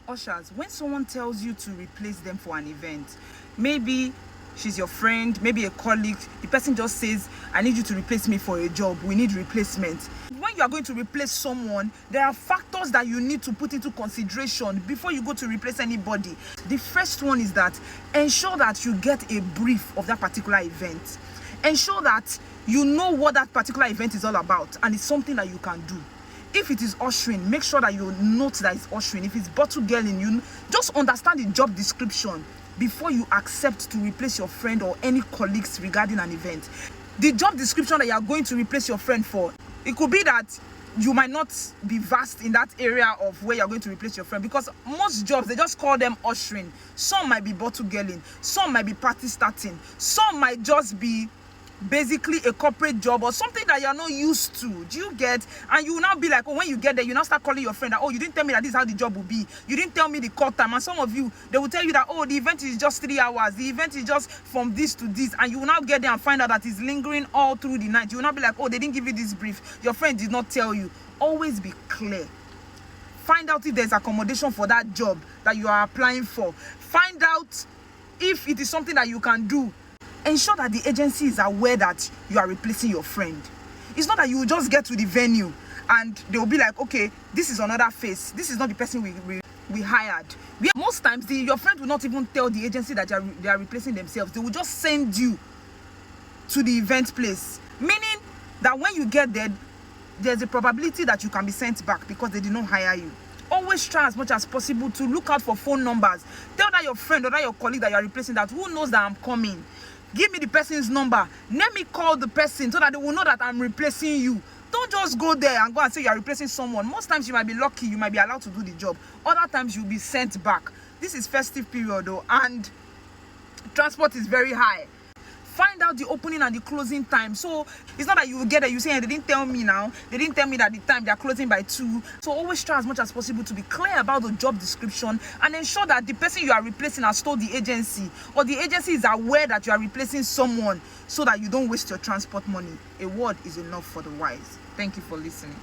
Ushers, when someone tells you to replace them for an event, maybe she's your friend, maybe a colleague, the person just says, I need you to replace me for a job, we need replacement. When you are going to replace someone, there are factors that you need to put into consideration before you go to replace anybody. The first one is that ensure that you get a brief of that particular event. Ensure that you know what that particular event is all about and it's something that you can do. If it is ushering, make sure that you note that it's ushering. If it's bottle girling, you just understand the job description before you accept to replace your friend or any colleagues regarding an event. The job description that you are going to replace your friend for, it could be that you might not be vast in that area of where you're going to replace your friend, because most jobs, they just call them ushering. Some might be bottle girling, some might be party starting, some might just be basically a corporate job or something that you're not used to. Do you get? And you will now be like, oh, when you get there, you now start calling your friend that, oh, you didn't tell me that this is how the job will be, you didn't tell me the call time. And some of you, they will tell you that, oh, the event is just 3 hours, the event is just from this to this, and you will now get there and find out that it's lingering all through the night. You will not be like, oh, they didn't give you this brief, your friend did not tell you. Always be clear. Find out if there's accommodation for that job that you are applying for. Find out if it is something that you can do. Ensure that the agency is aware that you are replacing your friend. It's not that you will just get to the venue and they will be like, okay, this is another face. This is not the person we hired. Most times, your friend will not even tell the agency that they are replacing themselves. They will just send you to the event place. Meaning that when you get there, there's a probability that you can be sent back because they did not hire you. Always try as much as possible to look out for phone numbers. Tell that your friend or that your colleague that you are replacing that, who knows that I'm coming. Give me the person's number. Let me call the person so that they will know that I'm replacing you. Don't just go there and go and say you are replacing someone. Most times you might be lucky, you might be allowed to do the job. Other times you'll be sent back. This is festive period though, and transport is very high. Find out the opening and the closing time. So it's not that you will get there, you say, hey, they didn't tell me now. They didn't tell me that the time they are closing by 2. So always try as much as possible to be clear about the job description and ensure that the person you are replacing has told the agency, or the agency is aware that you are replacing someone, so that you don't waste your transport money. A word is enough for the wise. Thank you for listening.